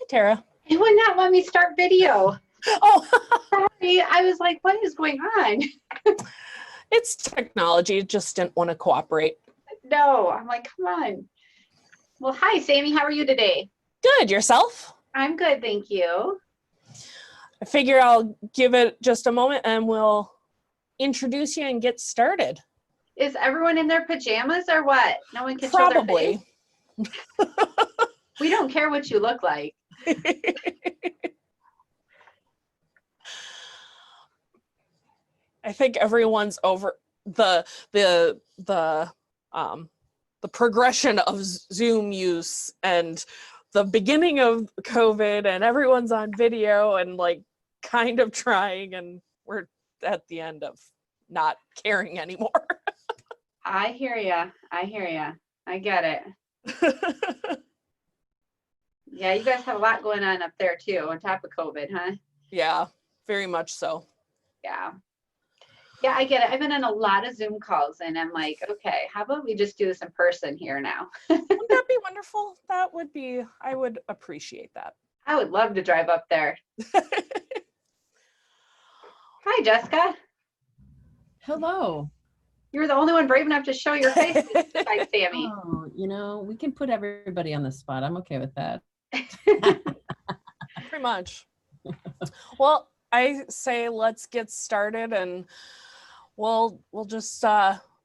Tara. It would not let me start video. Oh, Sorry, I was like, what is going on? it's technology. It just didn't want to cooperate. No, I'm like, come on. Well, hi, Sammy. How are you today? Good. Yourself? I'm good, thank you. I figure I'll give it just a moment and we'll introduce you and get started. Is everyone in their pajamas or what? No one can show their Probably. face? We don't care what you look like. I think everyone's over the progression of Zoom use and the beginning of COVID, and everyone's on video and like kind of trying, and we're at the end of not caring anymore. I hear ya. I hear ya. I get it. Yeah, you guys have a lot going on up there too, on top of COVID, huh? Yeah, very much so. Yeah. Yeah, I get it. I've been on a lot of Zoom calls and I'm like, okay, how about we just do this in person here now? Wouldn't that be wonderful? That would be, I would appreciate that. I would love to drive up there. Hi, Jessica. Hello. You're the only one brave enough to show your face besides Sammy. Oh, we can put everybody on the spot. I'm okay with that. Pretty much. Well, I say let's get started, and we'll just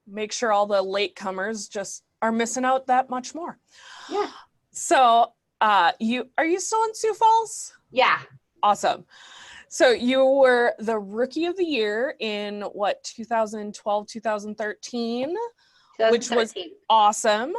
make sure all the latecomers just are missing out that much more. Yeah. So are you still in Sioux Falls? Yeah. Awesome. So you were the Rookie of the Year in what, 2012, 2013, which was awesome.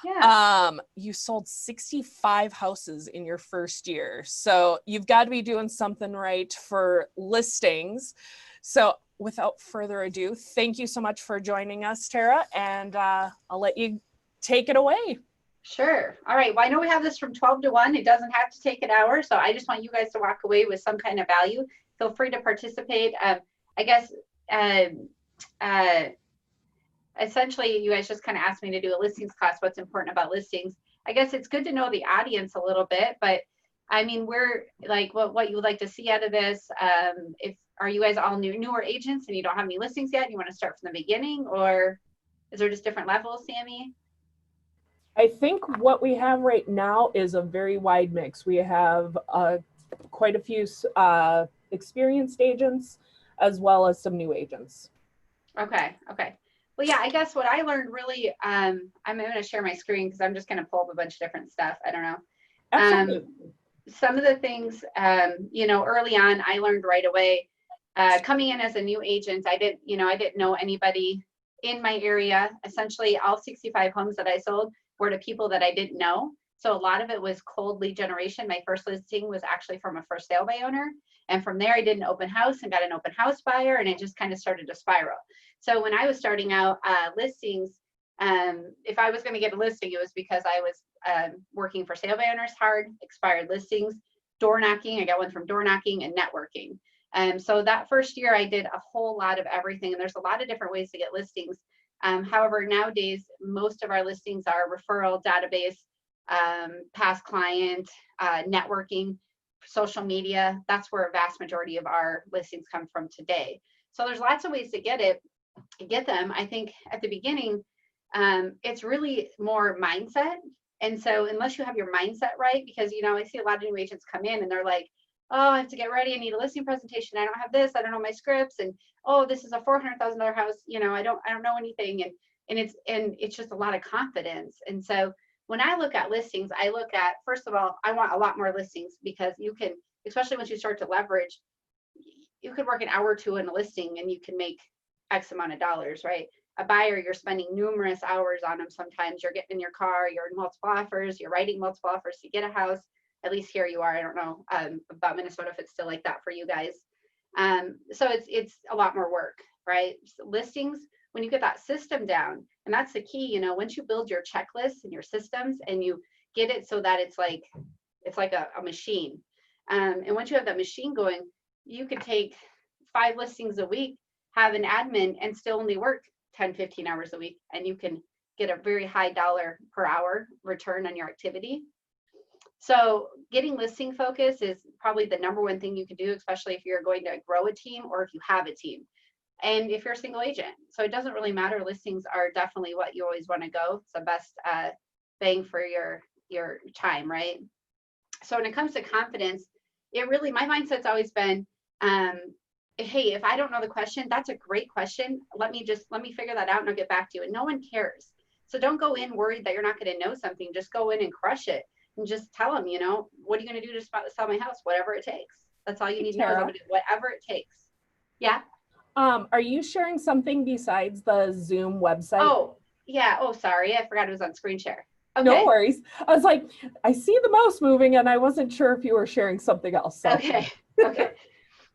Yeah. You sold 65 houses in your first year. So you've got to be doing something right for listings. So without further ado, thank you so much for joining us, Tara, and I'll let you take it away. Sure. All right. Well, I know we have this from 12 to 1. It doesn't have to take an hour. So I just want you guys to walk away with some kind of value. Feel free to participate. I guess essentially you guys just kind of asked me to do a listings class. What's important about listings? I guess it's good to know the audience a little bit, but I mean, we're like what you would like to see out of this. Are you guys all newer agents and you don't have any listings yet? You want to start from the beginning, or is there just different levels, Sammy? I think what we have right now is a very wide mix. We have quite a few experienced agents as well as some new agents. Okay. Well, yeah, I guess what I learned really, I'm going to share my screen because I'm just going to pull up a bunch of different stuff. I don't know. Absolutely. Some of the things, early on, I learned right away. Coming in as a new agent, I didn't know anybody in my area. Essentially, all 65 homes that I sold were to people that I didn't know. So a lot of it was cold lead generation. My first listing was actually from a for sale by owner. And from there, I did an open house and got an open house buyer, and it just kind of started to spiral. So when I was starting out listings, if I was going to get a listing, it was because I was working for sale by owners hard, expired listings, door knocking. I got one from door knocking and networking. So that first year, I did a whole lot of everything. And there's a lot of different ways to get listings. However, nowadays, most of our listings are referral, database, past client, networking, social media. That's where a vast majority of our listings come from today. So there's lots of ways to get them. I think at the beginning, it's really more mindset. And so unless you have your mindset right, because, I see a lot of new agents come in and they're like, oh, I have to get ready. I need a listing presentation. I don't have this. I don't know my scripts. And oh, this is a $400,000 house. I don't know anything. And it's just a lot of confidence. And so when I look at listings, I look at, first of all, I want a lot more listings because you can, especially once you start to leverage, you could work an hour or two in a listing and you can make X amount of dollars, right? A buyer, you're spending numerous hours on them. Sometimes you're getting in your car, you're in multiple offers, you're writing multiple offers to get a house. At least here you are. I don't know about Minnesota if it's still like that for you guys. So it's a lot more work, right? So listings, when you get that system down, and that's the key, once you build your checklists and your systems and you get it so that it's like a machine. And once you have that machine going, you could take 5 listings a week, have an admin, and still only work 10, 15 hours a week. And you can get a very high dollar per hour return on your activity. So getting listing focus is probably the number one thing you can do, especially if you're going to grow a team or if you have a team. And if you're a single agent, so it doesn't really matter. Listings are definitely what you always want to go. It's the best bang for your time, right? So when it comes to confidence, it really, my mindset's always been, hey, if I don't know the question, that's a great question. Let me figure that out and I'll get back to you. And no one cares. So don't go in worried that you're not going to know something. Just go in and crush it and just tell them, what are you going to do to sell my house? Whatever it takes. That's all you need to know is I'm gonna do whatever it takes. Yeah. Are you sharing something besides the Zoom website? Oh, yeah. Oh, sorry. I forgot it was on screen share. Okay. No worries. I was like, I see the mouse moving and I wasn't sure if you were sharing something else. So. Okay. Okay.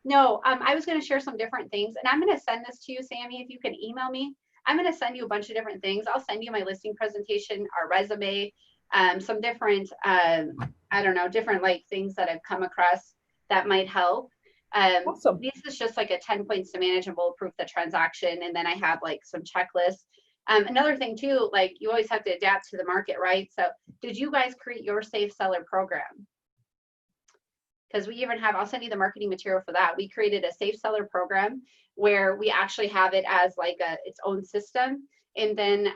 No, I was going to share some different things and I'm going to send this to you, Sammy, if you can email me. I'm going to send you a bunch of different things. I'll send you my listing presentation, our resume, some different, I don't know, different like things that I've come across that might help. Awesome. This is just like a 10 points to manage and bulletproof the transaction. And then I have like some checklists. Another thing too, like you always have to adapt to the market, right? So did you guys create your safe seller program? Because we even have, I'll send you the marketing material for that. We created a safe seller program where we actually have it as like its own system and then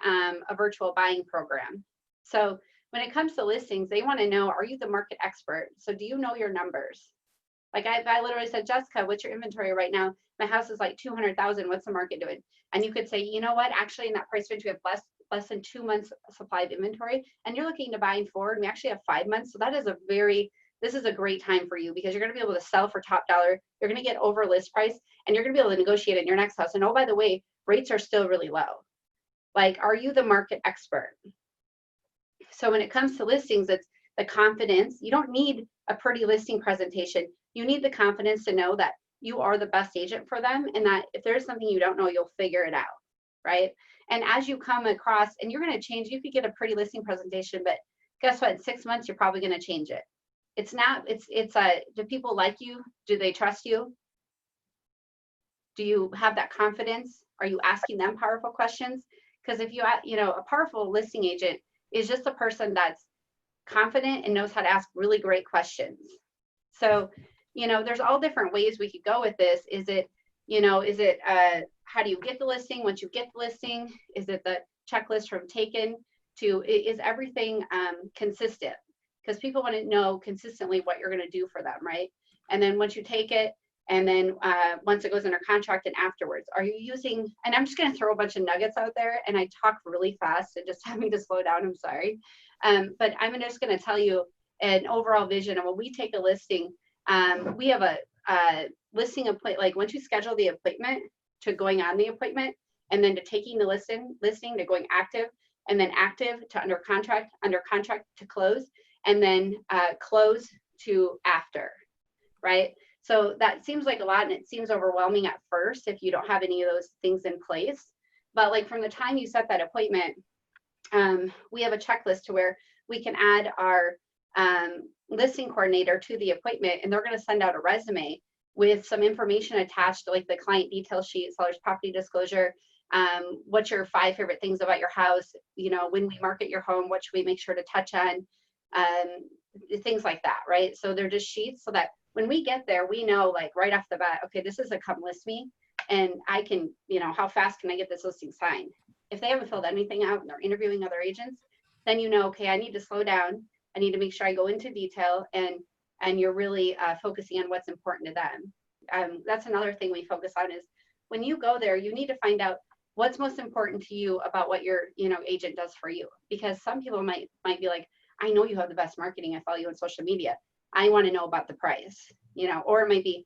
a virtual buying program. So when it comes to listings, they want to know, are you the market expert? So do you know your numbers? Like I literally said, Jessica, what's your inventory right now? My house is like 200,000. What's the market doing? And you could say, you know what? Actually, in that price range, we have less than 2 months supply of inventory, and you're looking to buy in forward. And we actually have 5 months. So that is this is a great time for you because you're going to be able to sell for top dollar. You're going to get over list price, and you're going to be able to negotiate in your next house. And oh, by the way, rates are still really low. Like, are you the market expert? So when it comes to listings, it's the confidence. You don't need a pretty listing presentation. You need the confidence to know that you are the best agent for them and that if there's something you don't know, you'll figure it out, right? And as you come across, and you're going to change, you could get a pretty listing presentation, but guess what? In 6 months, you're probably going to change it. It's not, do people like you? Do they trust you? Do you have that confidence? Are you asking them powerful questions? Because if a powerful listing agent is just a person that's confident and knows how to ask really great questions. So, there's all different ways we could go with this. Is it how do you get the listing? Once you get the listing, is it the checklist from taken to, is everything consistent? Because people want to know consistently what you're going to do for them, right? And then once you take it, and then once it goes under contract and afterwards, are you using, and I'm just going to throw a bunch of nuggets out there and I talk really fast and just have me to slow down, I'm sorry. But I'm just going to tell you an overall vision. And when we take a listing, we have a listing appointment, like once you schedule the appointment to going on the appointment, and then to taking the listing to going active, and then active to under contract to close, and then close to after, right? So that seems like a lot and it seems overwhelming at first if you don't have any of those things in place. But like from the time you set that appointment, we have a checklist to where we can add our listing coordinator to the appointment, and they're going to send out a resume with some information attached, like the client detail sheet, seller's property disclosure, what's your 5 favorite things about your house, when we market your home, what should we make sure to touch on, things like that, right? So they're just sheets so that when we get there, we know like right off the bat, okay, this is a come list me, and I can, how fast can I get this listing signed? If they haven't filled anything out and they're interviewing other agents, then okay, I need to slow down. I need to make sure I go into detail and you're really focusing on what's important to them. That's another thing we focus on is when you go there, you need to find out what's most important to you about what your agent does for you. Because some people might be like, I know you have the best marketing. I follow you on social media. I want to know about the price, or it might be,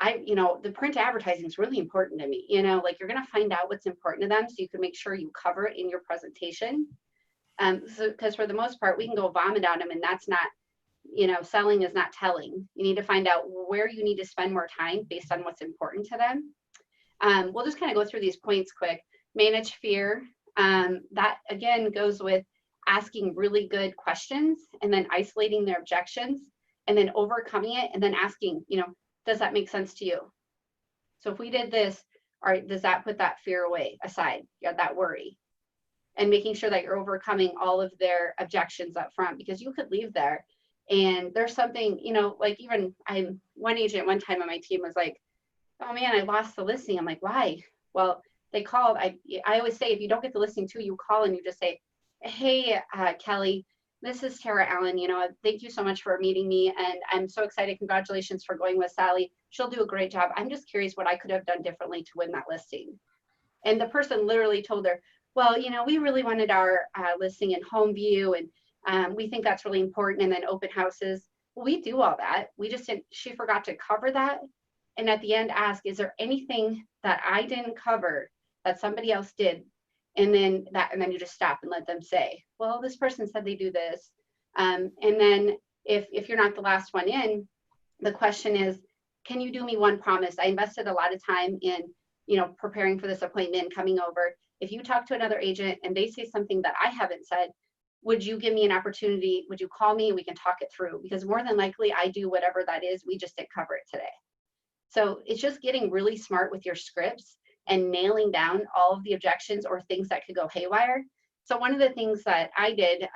the print advertising is really important to me. Like you're going to find out what's important to them so you can make sure you cover it in your presentation. So because for the most part, we can go vomit on them and that's not, selling is not telling. You need to find out where you need to spend more time based on what's important to them. We'll just kind of go through these points quick. Manage fear. That again goes with asking really good questions and then isolating their objections and then overcoming it and then asking, does that make sense to you? So if we did this, all right, does that put that fear aside? That worry. And making sure that you're overcoming all of their objections up front, because you could leave there And there's something, you know, like even one agent one time on my team was like, oh man, I lost the listing. I'm like, why? Well, they called. I always say, if you don't get the listing too, you call and you just say, hey, Kelly, this is Tara Allen. You know, thank you so much for meeting me. And I'm so excited. Congratulations for going with Sally. She'll do a great job. I'm just curious what I could have done differently to win that listing. And the person literally told her, well, you know, we really wanted our listing in home view, and we think that's really important. And then open houses. Well, we do all that. We just didn't, she forgot to cover that. And at the end ask, is there anything that I didn't cover that somebody else did? And then you just stop and let them say, well, this person said they do this. And then if you're not the last one in, the question is, can you do me one promise? I invested a lot of time in, you know, preparing for this appointment, coming over. If you talk to another agent and they say something that I haven't said, would you give me an opportunity? Would you call me and we can talk it through? Because more than likely I do whatever that is, we just didn't cover it today. So it's just getting really smart with your scripts and nailing down all of the objections or things that could go haywire. So one of the things that I did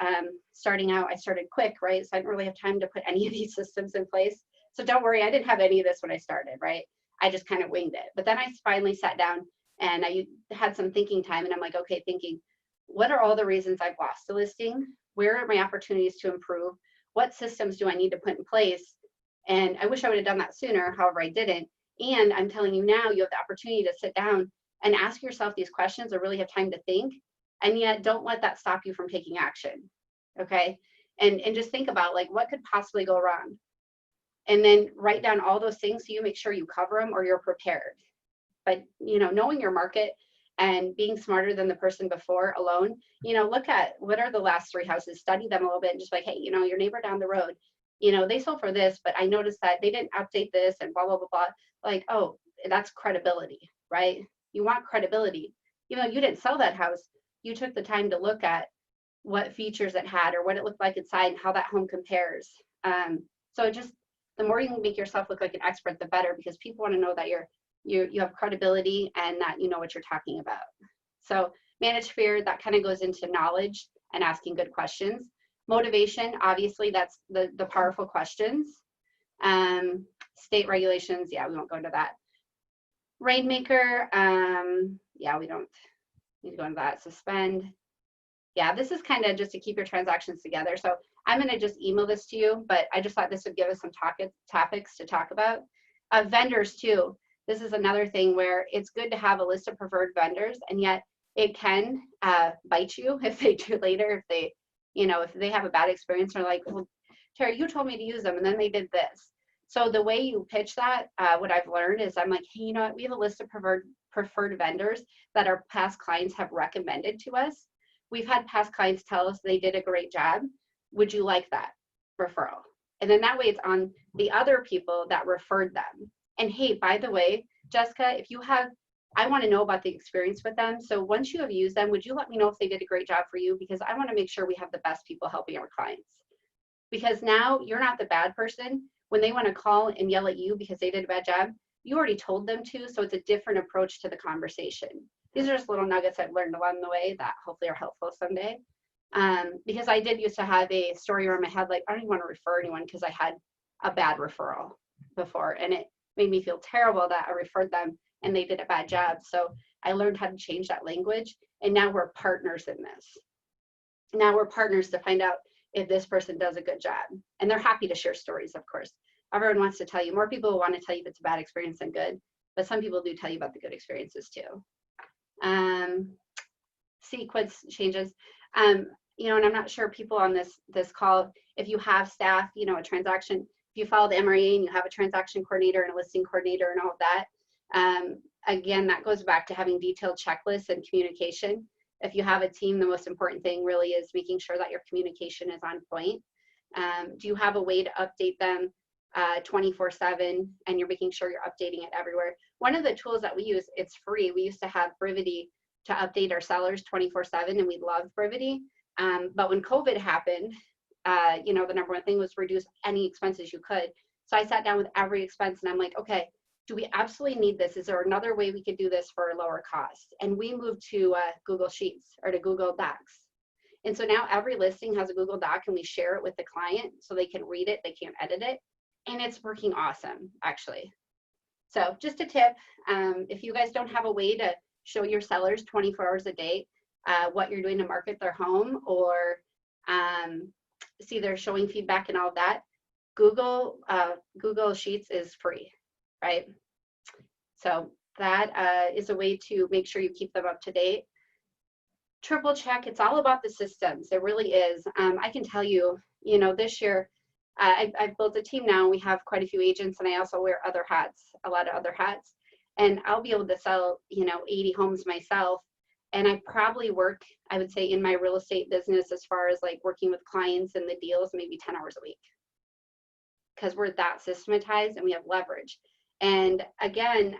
starting out, I started quick, right? So I didn't really have time to put any of these systems in place. So don't worry, I didn't have any of this when I started, right? I just kind of winged it. But then I finally sat down and I had some thinking time, and I'm like, okay, thinking, what are all the reasons I've lost a listing? Where are my opportunities to improve? What systems do I need to put in place? And I wish I would have done that sooner, however I didn't. And I'm telling you now, you have the opportunity to sit down and ask yourself these questions or really have time to think. And yet don't let that stop you from taking action, okay? And just think about like, what could possibly go wrong? And then write down all those things so you make sure you cover them or you're prepared. But, you know, knowing your market and being smarter than the person before alone, you know, look at what are the last 3 houses, study them a little bit and just like, hey, you know, your neighbor down the road, you know, they sold for this, but I noticed that they didn't update this and blah, blah, blah, blah. Like, oh, that's credibility, right? You want credibility. Even though you didn't sell that house, you took the time to look at what features it had or what it looked like inside and how that home compares. So just the more you can make yourself look like an expert, the better, because people want to know that you have credibility and that you know what you're talking about. So manage fear, that kind of goes into knowledge and asking good questions. Motivation, obviously, that's the powerful questions. State regulations, yeah, we won't go into that. Rainmaker, yeah, we don't need to go into that. Suspend, yeah, this is kind of just to keep your transactions together. So I'm going to just email this to you, but I just thought this would give us some topics to talk about. Vendors too. This is another thing where it's good to have a list of preferred vendors, and yet it can bite you if they do later, if they, you know, if they have a bad experience or like, well, Tara, you told me to use them and then they did this. So the way you pitch that, what I've learned is I'm like, hey, you know what? We have a list of preferred vendors that our past clients have recommended to us. We've had past clients tell us they did a great job. Would you like that referral? And then that way it's on the other people that referred them. And hey, by the way, Jessica, if you have, I want to know about the experience with them. So once you have used them, would you let me know if they did a great job for you? Because I want to make sure we have the best people helping our clients. Because now you're not the bad person. When they want to call and yell at you because they did a bad job, you already told them to. So it's a different approach to the conversation. These are just little nuggets I've learned along the way that hopefully are helpful someday. Because I did used to have a story where my head, like, I don't even want to refer anyone because I had a bad referral before. And it made me feel terrible that I referred them and they did a bad job. So I learned how to change that language. And now we're partners in this. Now we're partners to find out if this person does a good job. And they're happy to share stories, of course. Everyone wants to tell you. More people want to tell you if it's a bad experience than good. But some people do tell you about the good experiences too. Sequence changes. You know, and I'm not sure people on this call, if you have staff, you know, a transaction, if you follow the MRA and you have a transaction coordinator and a listing coordinator and all of that, again, that goes back to having detailed checklists and communication. If you have a team, the most important thing really is making sure that your communication is on point. Do you have a way to update them 24/7 and you're making sure you're updating it everywhere? One of the tools that we use, it's free. We used to have Brivity to update our sellers 24/7 and we loved Brivity. But when COVID happened, you know, the number one thing was reduce any expenses you could. So I sat down with every expense and I'm like, okay, do we absolutely need this? Is there another way we could do this for a lower cost? And we moved to Google Sheets or to Google Docs. And so now every listing has a Google Doc and we share it with the client so they can read it, they can't edit it. And it's working awesome, actually. So just a tip, if you guys don't have a way to show your sellers 24 hours a day what you're doing to market their home, or see their showing feedback and all of that, Google Sheets is free, right? So that is a way to make sure you keep them up to date. Triple check, it's all about the systems. It really is. I can tell you, you know, this year, I've built a team now. We have quite a few agents, and I also wear other hats, a lot of other hats. And I'll be able to sell, you know, 80 homes myself. And I probably work, I would say, in my real estate business, as far as like working with clients and the deals, maybe 10 hours a week, because we're that systematized and we have leverage. And again,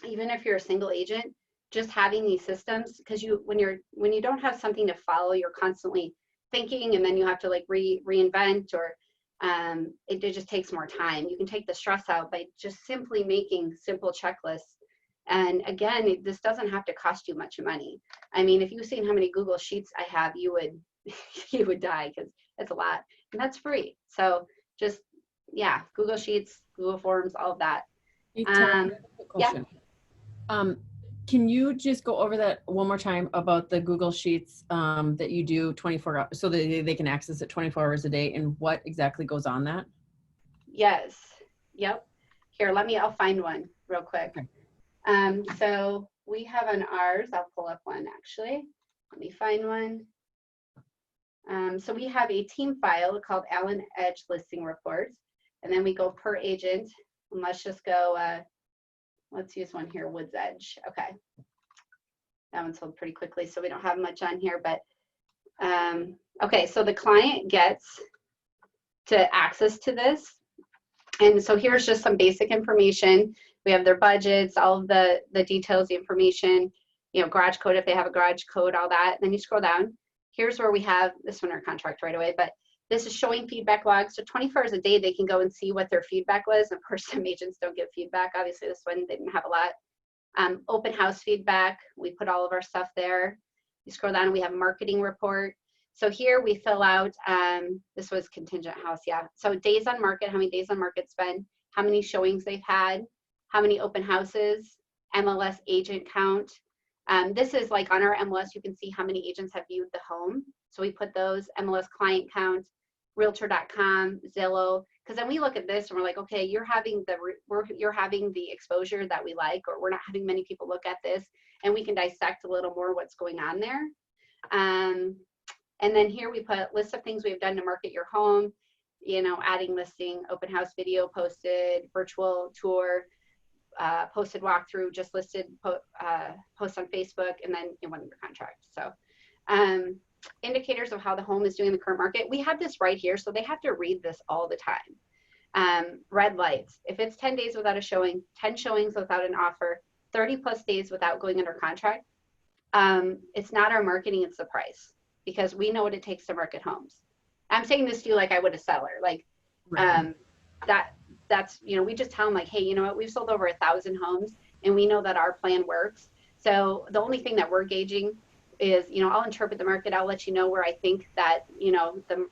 even if you're a single agent, just having these systems, because when you don't have something to follow, you're constantly thinking, and then you have to like reinvent, or it just takes more time. You can take the stress out by just simply making simple checklists. And again, this doesn't have to cost you much money. I mean, if you've seen how many Google Sheets I have, you would die, because it's a lot, and that's free. So just, yeah, Google Sheets, Google Forms, all of that. Hey, Tara, I have a quick question. Can you just go over that one more time about the Google Sheets that you do 24 hours, so that they can access it 24 hours a day, and what exactly goes on that? Yes. Yep. Here, I'll find one real quick. Okay. So we have on ours, I'll pull up one actually. Let me find one. So we have a team file called Allen Edge Listing Reports, and then we go per agent. And let's just go, let's use one here, Woods Edge. Okay. That one sold pretty quickly, so we don't have much on here, but okay, so the client gets to access to this. And so here's just some basic information. We have their budgets, all of the details, the information, you know, garage code, if they have a garage code, all that. And then you scroll down. Here's where we have this one, our contract right away, but this is showing feedback logs. So 24 hours a day, they can go and see what their feedback was. Of course, some agents don't give feedback. Obviously, this one, they didn't have a lot. Open house feedback, we put all of our stuff there. You scroll down, we have marketing report. So here we fill out, this was contingent house, yeah. So days on market, how many days on market spend, how many showings they've had, how many open houses, MLS agent count. This is like on our MLS, you can see how many agents have viewed the home. So we put those, MLS client count, realtor.com, Zillow, because then we look at this and we're like, okay, you're having the exposure that we like, or we're not having many people look at this, and we can dissect a little more what's going on there. And then here we put lists of things we've done to market your home, you know, adding listing, open house video posted, virtual tour, posted walkthrough, just listed post on Facebook, and then in one under contract. So indicators of how the home is doing in the current market. We have this right here, so they have to read this all the time. Red lights, if it's 10 days without a showing, 10 showings without an offer, 30 plus days without going under contract, it's not our marketing, it's the price, because we know what it takes to market homes. I'm saying this to you like I would a seller, like Right. that's, you know, we just tell them like, hey, you know what, we've sold over 1,000 homes and we know that our plan works. So the only thing that we're gauging is, you know, I'll interpret the market. I'll let you know where I think that, you know, the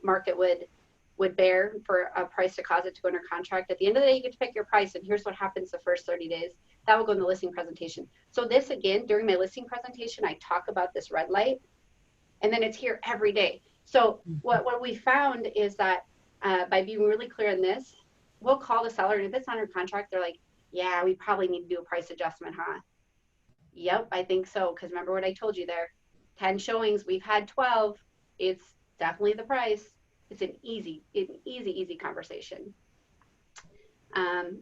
market would bear for a price to cause it to go under contract. At the end of the day, you get to pick your price, and here's what happens the first 30 days. That will go in the listing presentation. So this, again, during my listing presentation, I talk about this red light, and then it's here every day. So what we found is that by being really clear on this, we'll call the seller, and if it's under contract, they're like, yeah, we probably need to do a price adjustment, huh? Yep, I think so, because remember what I told you there, 10 showings, we've had 12, it's definitely the price. It's an easy conversation.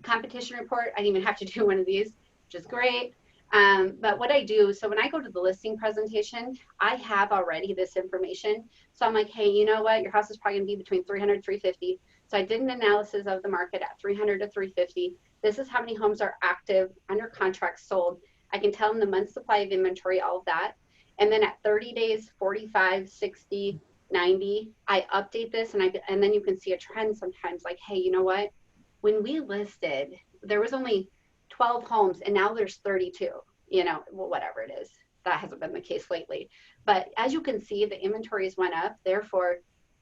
Competition report, I didn't even have to do one of these, which is great. But what I do, so when I go to the listing presentation, I have already this information. So I'm like, hey, you know what? Your house is probably gonna be between 300 and 350. So I did an analysis of the market at 300 to 350. This is how many homes are active, under contract, sold. I can tell them the month's supply of inventory, all of that. And then at 30 days, 45, 60, 90, I update this, and then you can see a trend sometimes, like, hey, you know what? When we listed, there was only 12 homes, and now there's 32, you know, well, whatever it is. that hasn't been the case lately. But as you can see, the inventories went up. Therefore,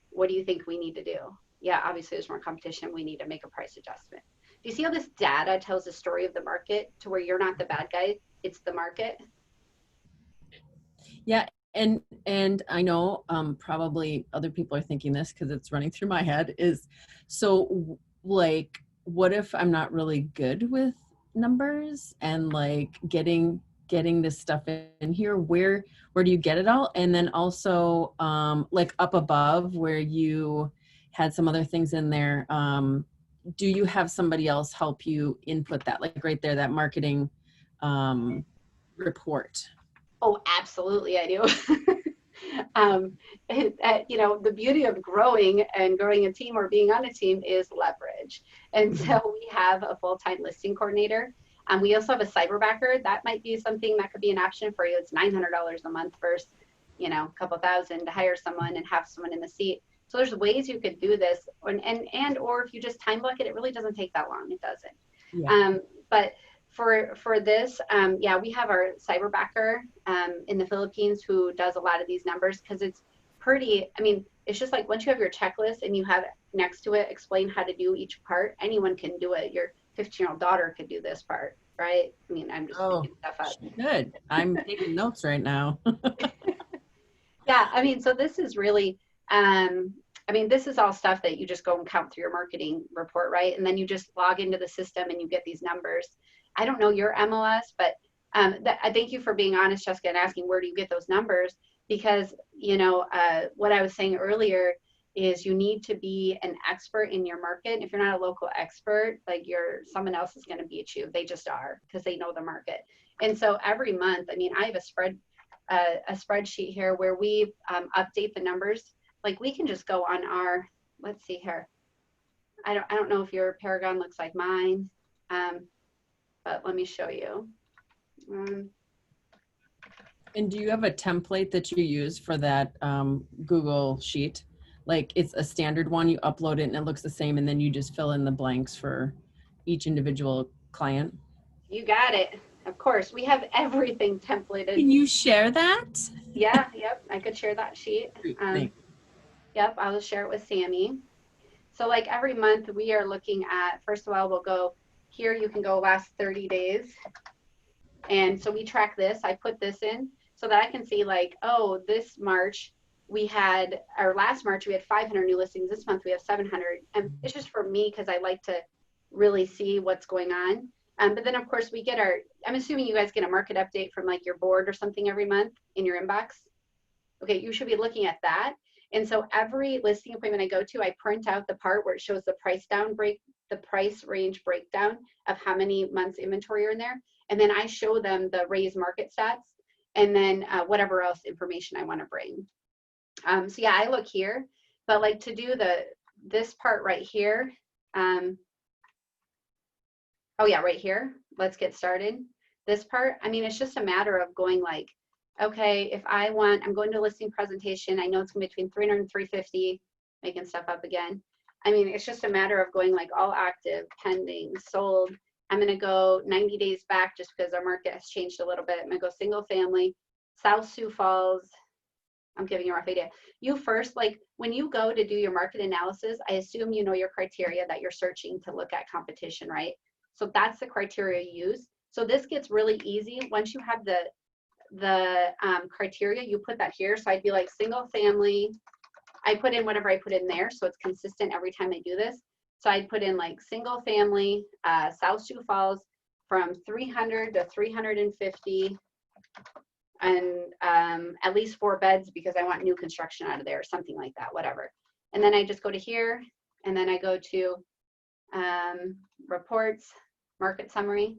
what do you think we need to do? Yeah, obviously there's more competition. We need to make a price adjustment. Do you see how this data tells the story of the market to where you're not the bad guy? It's the market. Yeah, and I know probably other people are thinking this because it's running through my head is, so like, what if I'm not really good with numbers and like getting this stuff in here? Where do you get it all? And then also like up above where you had some other things in there, do you have somebody else help you input that, like right there, that marketing report? Oh, absolutely, I do. You know, the beauty of growing a team or being on a team is leverage. And so we have a full-time listing coordinator. We also have a cyberbacker. That might be something that could be an option for you. It's $900 a month versus, you know, a couple thousand to hire someone and have someone in the seat. So there's ways you could do this, or if you just time block it, it really doesn't take that long. It doesn't. Yeah. But for this, yeah, we have our cyberbacker in the Philippines who does a lot of these numbers, because it's pretty, I mean, it's just like once you have your checklist and you have next to it explain how to do each part, anyone can do it. Your 15-year-old daughter could do this part, right? I mean, I'm just making stuff up. Good. I'm taking notes right now. Yeah, I mean, so this is really, I mean, this is all stuff that you just go and count through your marketing report, right? And then you just log into the system and you get these numbers. I don't know your MLS, but I thank you for being honest, Jessica, and asking where do you get those numbers? Because, you know, what I was saying earlier is you need to be an expert in your market. If you're not a local expert, like someone else is going to beat you. They just are, because they know the market. And so every month, I mean, I have a spreadsheet here where we update the numbers. Like we can just go on our, let's see here. I don't know if your Paragon looks like mine, but let me show you. And do you have a template that you use for that Google sheet? Like it's a standard one, you upload it and it looks the same, and then you just fill in the blanks for each individual client? You got it. Of course, we have everything templated. Can you share that? Yeah, yep, I could share that sheet. Thanks. Yep, I will share it with Sammy. So like every month we are looking at, first of all, we'll go here, you can go last 30 days. And so we track this, I put this in so that I can see like, oh, this March we had, or last March we had 500 new listings. This month we have 700. And it's just for me because I like to really see what's going on. But then of course we get I'm assuming you guys get a market update from like your board or something every month in your inbox. Okay, you should be looking at that. And so every listing appointment I go to, I print out the part where it shows the price range breakdown of how many months inventory are in there. And then I show them the raised market stats and then whatever else information I want to bring. So yeah, I look here, but like to do this part right here. Oh yeah, right here. Let's get started. This part, I mean, it's just a matter of going like, okay, if I'm going to a listing presentation, I know it's going to be between 300 and 350, making stuff up again. I mean, it's just a matter of going like all active, pending, sold. I'm going to go 90 days back just because our market has changed a little bit. I'm going to go single family, South Sioux Falls. I'm giving you a rough idea. You first, like when you go to do your market analysis, I assume you know your criteria that you're searching to look at competition, right? So that's the criteria you use. So this gets really easy. Once you have the criteria, you put that here. So I'd be like single family. I put in whatever I put in there, so it's consistent every time I do this. So I'd put in like single family, South Sioux Falls from 300 to 350, and at least 4 beds because I want new construction out of there, something like that, whatever. And then I just go to here, and then I go to reports, market summary.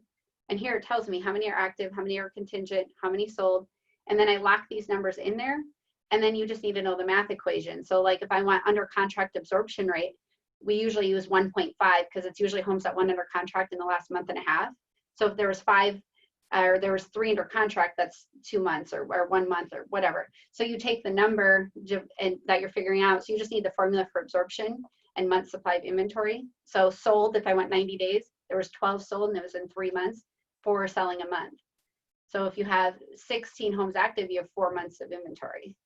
And here it tells me how many are active, how many are contingent, how many sold. And then I lock these numbers in there. And then you just need to know the math equation. So like if I want under contract absorption rate, we usually use 1.5 because it's usually homes that went under contract in the last month and a half. So if there was 5 or there was 3 under contract, that's 2 months or 1 month or whatever. So you take the number and that you're figuring out. So you just need the formula for absorption and month supply of inventory. So sold, if I went 90 days, there was 12 sold and it was in 3 months, 4 selling a month. So if you have 16 homes active, you have 4 months of inventory.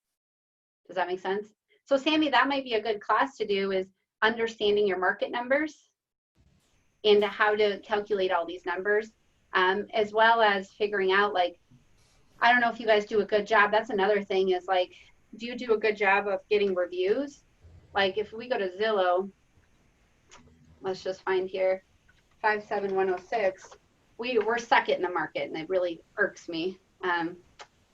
Does that make sense? So Sammy, that might be a good class to do, is understanding your market numbers and how to calculate all these numbers, as well as figuring out, like, I don't know if you guys do a good job. That's another thing, is like, do you do a good job of getting reviews? Like if we go to Zillow, let's just find here, 57106, we're second in the market, and it really irks me.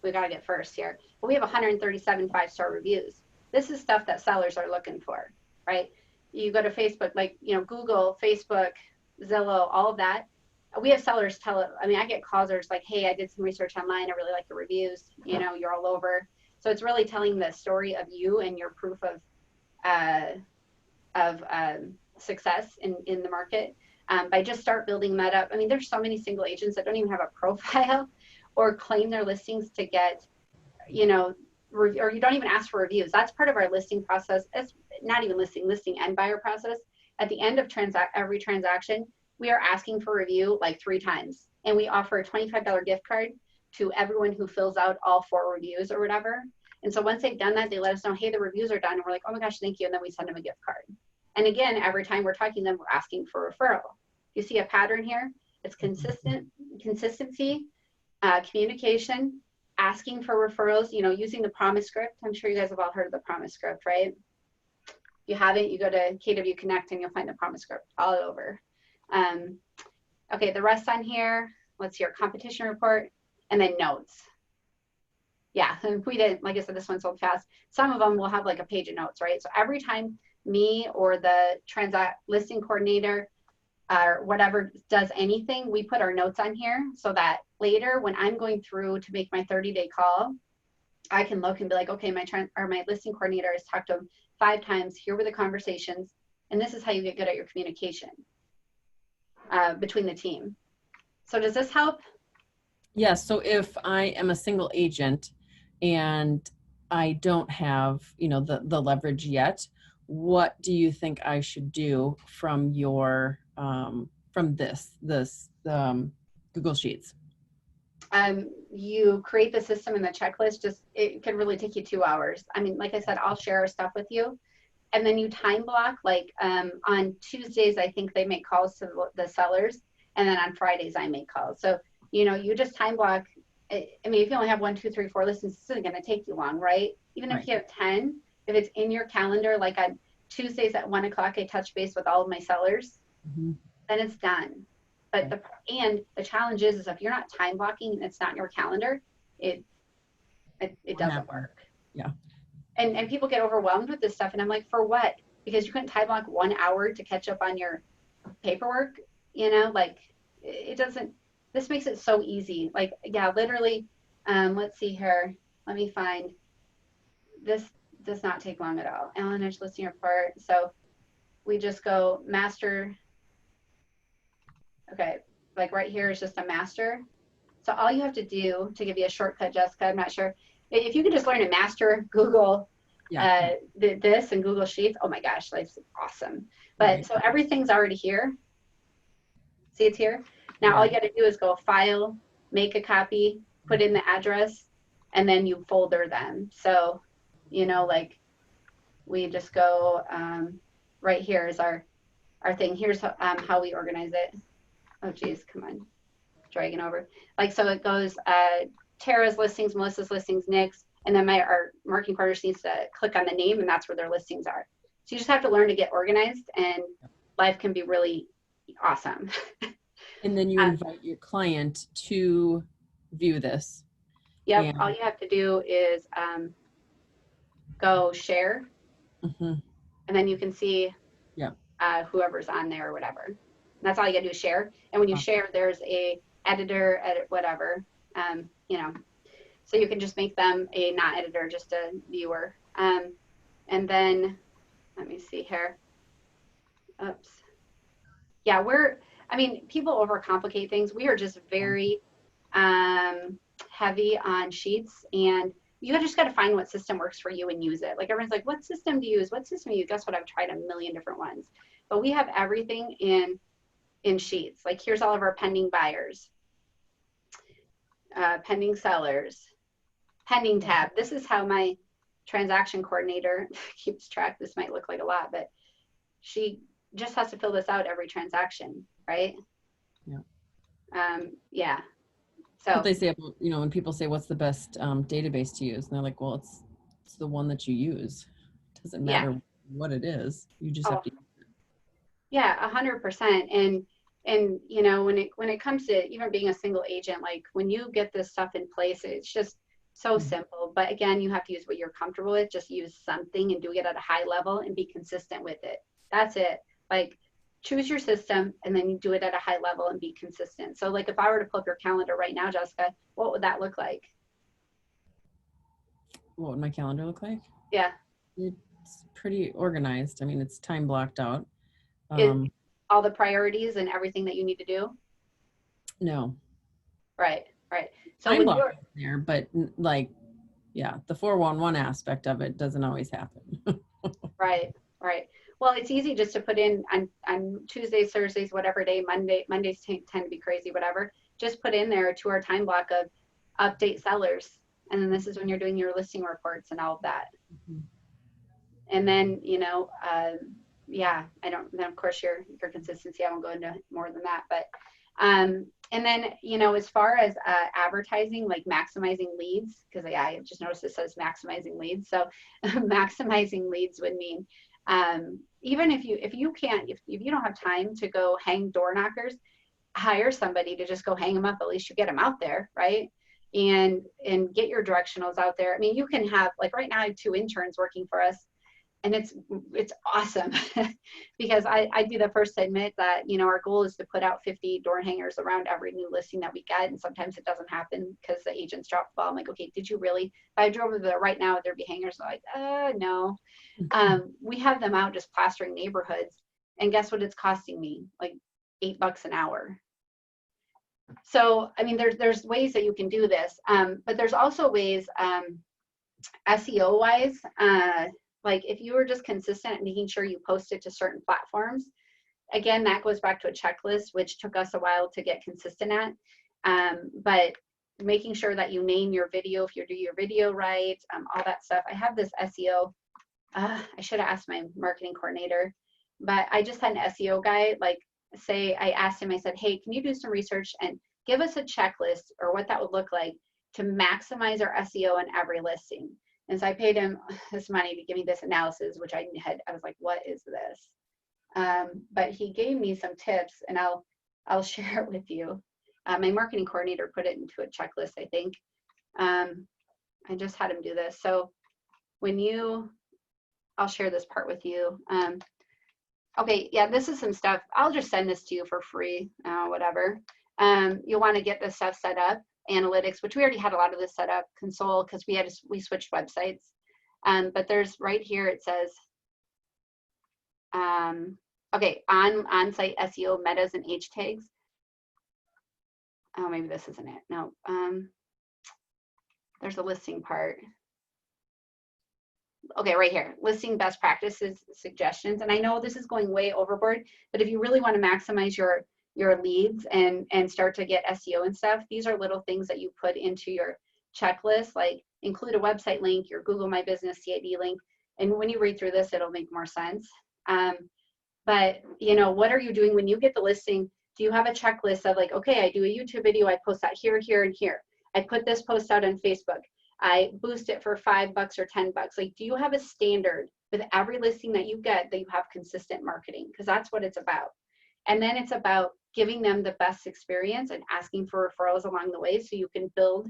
We got to get first here. But we have 137 5-star reviews. This is stuff that sellers are looking for, right? You go to Facebook, like, you know, Google, Facebook, Zillow, all of that. We have sellers tell it. I mean, I get calls that are like, hey, I did some research online. I really like the reviews. You know, you're all over. So it's really telling the story of you and your proof of success in the market. By just start building that up. I mean, there's so many single agents that don't even have a profile or claim their listings to get, you know, or you don't even ask for reviews. That's part of our listing process. It's not even listing and buyer process. At the end of every transaction, we are asking for review like 3 times. And we offer a $25 gift card to everyone who fills out all 4 reviews or whatever. And so once they've done that, they let us know, hey, the reviews are done. And we're like, oh my gosh, thank you. And then we send them a gift card. And again, every time we're talking to them, we're asking for a referral. You see a pattern here? It's consistency, communication, asking for referrals, you know, using the promise script. I'm sure you guys have all heard of the promise script, right? If you haven't, you go to KW Connect and you'll find the promise script all over. Okay, the rest on here, let's see, our competition report, and then notes. Yeah, and we did, like I said, this one sold fast. Some of them will have like a page of notes, right? So every time me or the listing coordinator or whatever does anything, we put our notes on here so that later when I'm going through to make my 30-day call, I can look and be like, okay, my listing coordinator has talked to them 5 times. Here were the conversations, and this is how you get good at your communication between the team. So does this help? Yes. So if I am a single agent and I don't have, you know, the leverage yet, what do you think I should do from your from this Google Sheets? You create the system and the checklist. Just, it can really take you 2 hours. I mean, like I said, I'll share our stuff with you, and then you time block. Like on Tuesdays, I think they make calls to the sellers, and then on Fridays I make calls. So you know, you just time block. I mean, if you only have 1, 2, 3, 4 listings, this isn't going to take you long, right? Even if you have 10, if it's in your calendar, like on Tuesdays at 1 o'clock, I touch base with all of my sellers, then it's done. But the challenge is if you're not time blocking and it's not in your calendar, it doesn't work. Yeah. And people get overwhelmed with this stuff, and I'm like, for what? Because you couldn't time block 1 hour to catch up on your paperwork, you know, like it doesn't. This makes it so easy. Like, yeah, literally, let's see here. Let me find, this does not take long at all. Allen Edge listing report. So we just go master. Okay, like right here is just a master. So all you have to do, to give you a shortcut, Jessica, I'm not sure, if you could just learn to master Google, this and Google Sheets, oh my gosh, life's awesome. But so everything's already here. See, it's here. Now all you got to do is go file, make a copy, put in the address, and then you folder them. So, you know, like we just go, right here is our thing. Here's how we organize it. Oh geez, come on, dragging over. Like, so it goes Tara's listings, Melissa's listings, Nick's, and then our marketing coordinator needs to click on the name, and that's where their listings are. So you just have to learn to get organized, and life can be really awesome. And then you invite your client to view this. Yep. And all you have to do is go share, and then you can see whoever's on there or whatever. And that's all you gotta do is share. And when you share, there's a editor, edit whatever, you know, so you can just make them a not editor, just a viewer. And then let me see here. Oops. Yeah, I mean, people overcomplicate things. We are just very heavy on sheets, and you just got to find what system works for you and use it. Like everyone's like, what system do you use? What system do you use? Guess what? I've tried a million different ones, but we have everything in sheets. Like here's all of our pending buyers. pending sellers, pending tab. This is how my transaction coordinator keeps track. This might look like a lot, but she just has to fill this out every transaction, right? Yeah. So What they say about, when people say, what's the best database to use? And they're like, well, it's the one that you use. It doesn't matter what it is. You just have to. Yeah, 100%. And when it comes to even being a single agent, like when you get this stuff in place, it's just so simple. But again, you have to use what you're comfortable with. Just use something and do it at a high level and be consistent with it. That's it. Like choose your system and then you do it at a high level and be consistent. So like if I were to pull up your calendar right now, Jessica, what would that look like? What would my calendar look like? Yeah. It's pretty organized. I mean, it's time blocked out. All the priorities and everything that you need to do? No. Right. So time blocked there, but like, yeah, the 411 aspect of it doesn't always happen. Right. Well, it's easy just to put in on Tuesdays, Thursdays, whatever day, Mondays tend to be crazy, whatever. Just put in there a 2-hour time block of update sellers. And then this is when you're doing your listing reports and all of that. And then, then of course your consistency, I won't go into more than that, but, and then, as far as advertising, like maximizing leads, because I just noticed it says maximizing leads. So maximizing leads would mean, even if you don't have time to go hang door knockers, hire somebody to just go hang them up. At least you get them out there, right? And get your directionals out there. I mean, you can have, like right now I have 2 interns working for us, and it's awesome because I'd be the first to admit that, our goal is to put out 50 door hangers around every new listing that we get. And sometimes it doesn't happen because the agents drop the ball. I'm like, okay, did you really? If I drove over there right now, would there be hangers? I'm like, no. We have them out just plastering neighborhoods. And guess what it's costing me? Like $8 an hour. So, I mean, there's ways that you can do this. But there's also ways, SEO wise, like if you were just consistent at making sure you post it to certain platforms, again, that goes back to a checklist, which took us a while to get consistent at. But making sure that you name your video, if you do your video right, all that stuff. I have this SEO. I should have asked my marketing coordinator, but I just had an SEO guy, like say, I asked him, I said, hey, can you do some research and give us a checklist or what that would look like to maximize our SEO in every listing? And so I paid him this money to give me this analysis, which I was like, what is this? But he gave me some tips and I'll share it with you. My marketing coordinator put it into a checklist, I think. I just had him do this. So I'll share this part with you. Okay, yeah, this is some stuff. I'll just send this to you for free, whatever. You'll want to get this stuff set up. Analytics, which we already had a lot of this set up, Console, because we switched websites. But there's right here, it says, okay, on-site SEO metas and H tags. Oh, maybe this isn't it. No, there's a listing part. Okay, right here, listing best practices suggestions. And I know this is going way overboard, but if you really want to maximize your leads and start to get SEO and stuff, these are little things that you put into your checklist, like include a website link, your Google My Business CID link. And when you read through this, it'll make more sense. But what are you doing when you get the listing? Do you have a checklist of like, okay, I do a YouTube video, I post that here, here, and here. I put this post out on Facebook. I boost it for $5 or $10. Like, do you have a standard with every listing that you get that you have consistent marketing? Because that's what it's about. And then it's about giving them the best experience and asking for referrals along the way so you can build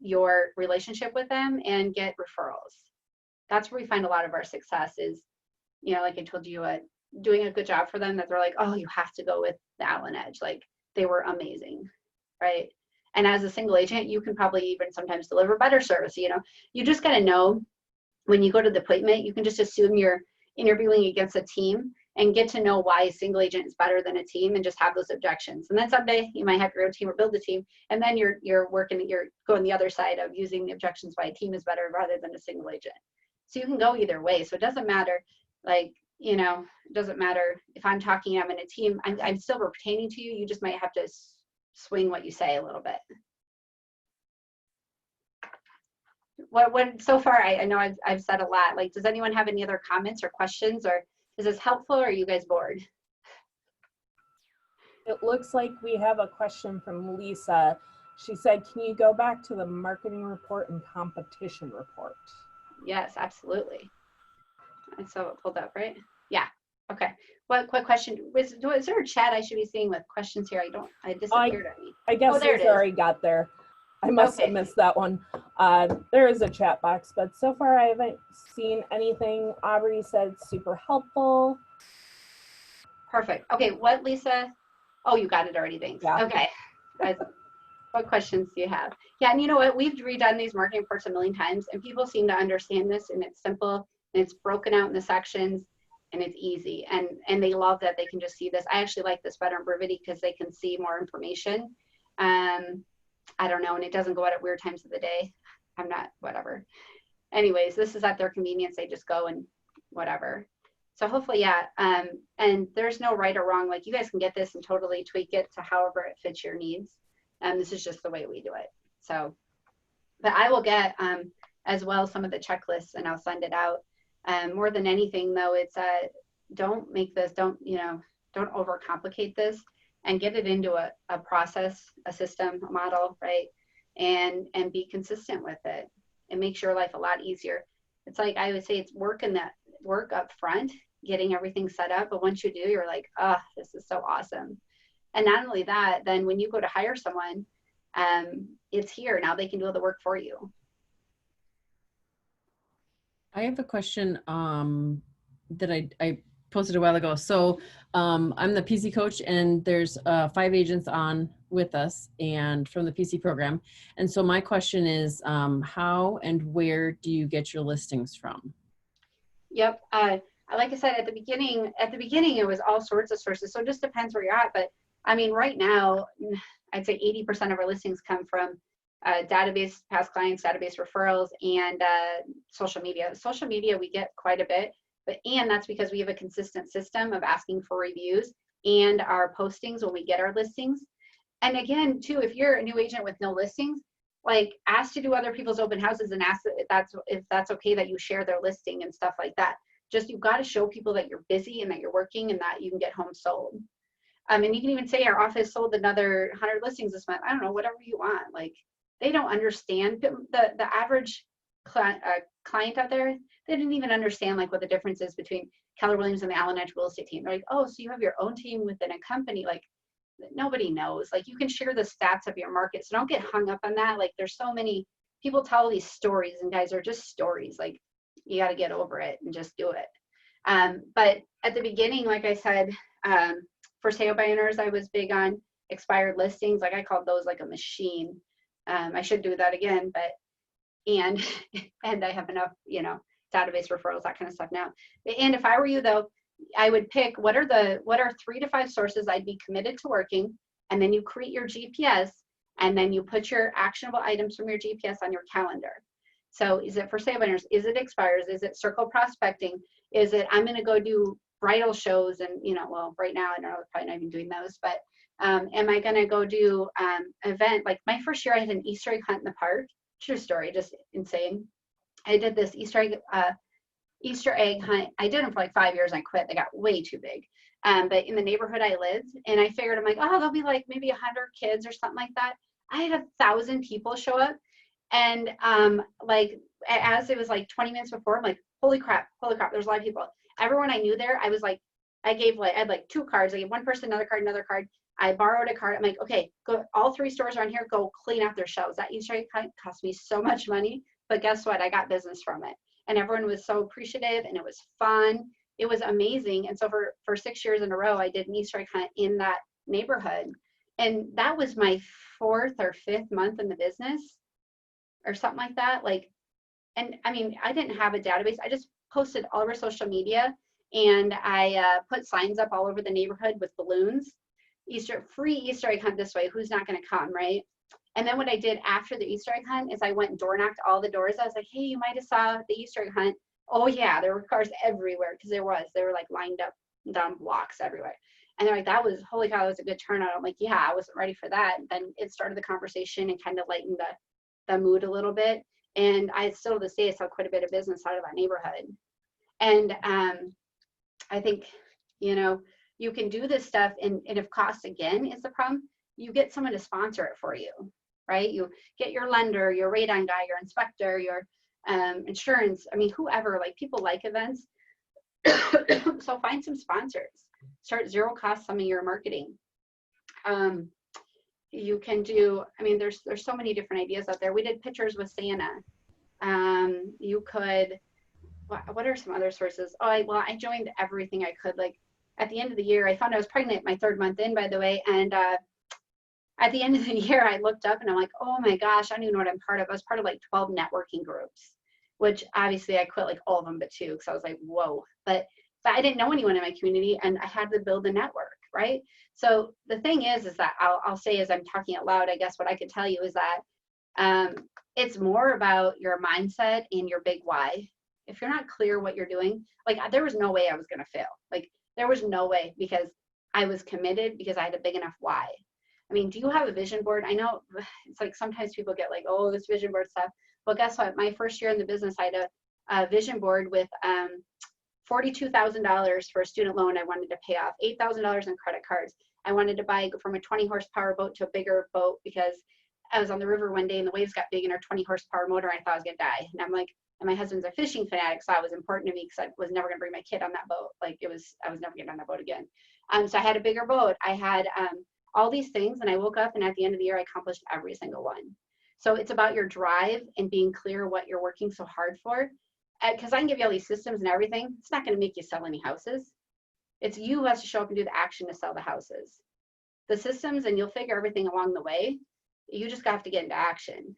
your relationship with them and get referrals. That's where we find a lot of our success is, like I told you, doing a good job for them that they're like, oh, you have to go with the Allen Edge. Like they were amazing, right? And as a single agent, you can probably even sometimes deliver better service. You just got to know when you go to the appointment, you can just assume you're interviewing against a team and get to know why a single agent is better than a team and just have those objections. And then someday you might have your own team or build a team. And then you're going the other side of using the objections why a team is better rather than a single agent. So you can go either way. So it doesn't matter, it doesn't matter if I'm talking, I'm in a team, I'm still pertaining to you. You just might have to swing what you say a little bit. what so far, I know I've said a lot. Like, does anyone have any other comments or questions, or is this helpful, or are you guys bored? It looks like we have a question from Lisa. She said, can you go back to the marketing report and competition report? Yes, absolutely. I saw it pulled up, right? Yeah. Okay. What question was there a chat I should be seeing with questions here? I disappeared on me. I guess there it it's is. already got there. I must have Okay. missed that one. There is a chat box, but so far I haven't seen anything. Aubrey said super helpful. Perfect. Okay. What, Lisa? Oh, you got it already. Thanks. Yeah. Okay. What questions do you have? Yeah, and you know what? We've redone these marketing reports a million times, and people seem to understand this, and it's simple, and it's broken out in the sections, and it's easy, and they love that they can just see this. I actually like this better in Brevity because they can see more information. I don't know, and it doesn't go out at weird times of the day. I'm not, whatever. Anyways, this is at their convenience. They just go and whatever. So hopefully, yeah. And there's no right or wrong. Like, you guys can get this and totally tweak it to however it fits your needs. And this is just the way we do it. So, but I will get as well some of the checklists, and I'll send it out. More than anything, though, it's don't make this, don't overcomplicate this, and get it into a process, a system, a model, right? And be consistent with it, and makes your life a lot easier. It's like, I would say, it's work up front, getting everything set up. But once you do, you're like, oh, this is so awesome. And not only that, then when you go to hire someone, it's here. Now they can do all the work for you. I have a question that I posted a while ago. So I'm the PC coach, and there's 5 agents on with us and from the PC program. And so my question is, how and where do you get your listings from? Yep. Like I said, at the beginning, it was all sorts of sources. So it just depends where you're at. But I mean, right now, I'd say 80% of our listings come from database, past clients, database referrals, and social media. Social media, we get quite a bit, and that's because we have a consistent system of asking for reviews and our postings when we get our listings. And again, too, if you're a new agent with no listings, like, ask to do other people's open houses and ask if that's okay that you share their listing and stuff like that. Just, you've got to show people that you're busy and that you're working and that you can get homes sold. And you can even say our office sold another 100 listings this month. I don't know, whatever you want. Like, they don't understand. The average client out there, they didn't even understand like what the difference is between Keller Williams and the Allen Edge real estate team. They're like, oh, so you have your own team within a company. Like, nobody knows. Like, you can share the stats of your market. So don't get hung up on that. Like, there's so many people tell these stories, and guys, are just stories. Like, you got to get over it and just do it. But at the beginning, like I said, for sale by owners, I was big on expired listings. Like, I called those like a machine. I should do that again, but, and I have enough, database referrals, that kind of stuff now. And if I were you, though, I would pick what are 3 to 5 sources I'd be committed to working, and then you create your GPS, and then you put your actionable items from your GPS on your calendar. So is it for sale by owners? Is it expires? Is it circle prospecting? Is it, I'm going to go do bridal shows, and well, right now I don't know, we're probably not even doing those, but am I going to go do event? Like, my first year I had an Easter egg hunt in the park. True story, just insane. I did this Easter egg hunt. I did them for like 5 years and I quit. They got way too big. But in the neighborhood I lived, and I figured, I'm like, oh, there'll be like maybe 100 kids or something like that. I had 1,000 people show up. And like, as it was like 20 minutes before, I'm like, holy crap, there's a lot of people. Everyone I knew there, I was like, I had like 2 cards. I gave one person another card. I borrowed a card. I'm like, okay, go, all 3 stores around here, go clean out their shelves. That Easter egg hunt cost me so much money, but guess what? I got business from it. And everyone was so appreciative, and it was fun. It was amazing. And so for 6 years in a row, I did an Easter egg hunt in that neighborhood. And that was my 4th or 5th month in the business or something like that. Like, and I mean, I didn't have a database. I just posted all over social media, and I put signs up all over the neighborhood with balloons. Free Easter egg hunt this way. Who's not going to come, right? And then what I did after the Easter egg hunt is I went and door knocked all the doors. I was like, hey, you might have saw the Easter egg hunt. Oh yeah, there were cars everywhere, because they were like lined up down blocks everywhere. And they're like, holy cow, that was a good turnout. I'm like, yeah, I wasn't ready for that. And then it started the conversation and kind of lightened the mood a little bit. And I still to this day sell quite a bit of business out of that neighborhood. And I think, you know, you can do this stuff, and if cost again is the problem, you get someone to sponsor it for you, right? You get your lender, your radon guy, your inspector, your insurance. I mean, whoever, like, people like events. So find some sponsors. Start zero cost some of your marketing. You can do, I mean, there's so many different ideas out there. We did pictures with Santa. You could, what are some other sources? Oh, I joined everything I could. Like, at the end of the year, I found I was pregnant my 3rd month in, by the way. And at the end of the year, I looked up and I'm like, oh my gosh, I don't even know what I'm part of. I was part of like 12 networking groups, which obviously I quit like all of them but 2, because I was like, whoa. But I didn't know anyone in my community, and I had to build a network, right? So the thing is that I'll say, as I'm talking out loud, I guess what I could tell you is that it's more about your mindset and your big why. If you're not clear what you're doing, like, there was no way I was going to fail. Like, there was no way, because I was committed, because I had a big enough why. I mean, do you have a vision board? I know it's like sometimes people get like, oh, this vision board stuff. Well, guess what? My first year in the business, I had a vision board with $42,000 for a student loan I wanted to pay off, $8,000 in credit cards. I wanted to buy from a 20 horsepower boat to a bigger boat, because I was on the river one day and the waves got big in our 20 horsepower motor. And I thought I was going to die. And I'm like, and my husband's a fishing fanatic, so that was important to me, because I was never going to bring my kid on that boat. Like, I was never getting on that boat again. So I had a bigger boat. I had all these things, and I woke up, and at the end of the year, I accomplished every single one. So it's about your drive and being clear what you're working so hard for. Because I can give you all these systems and everything. It's not going to make you sell any houses. It's you who has to show up and do the action to sell the houses. The systems, and you'll figure everything along the way. You just have to get into action.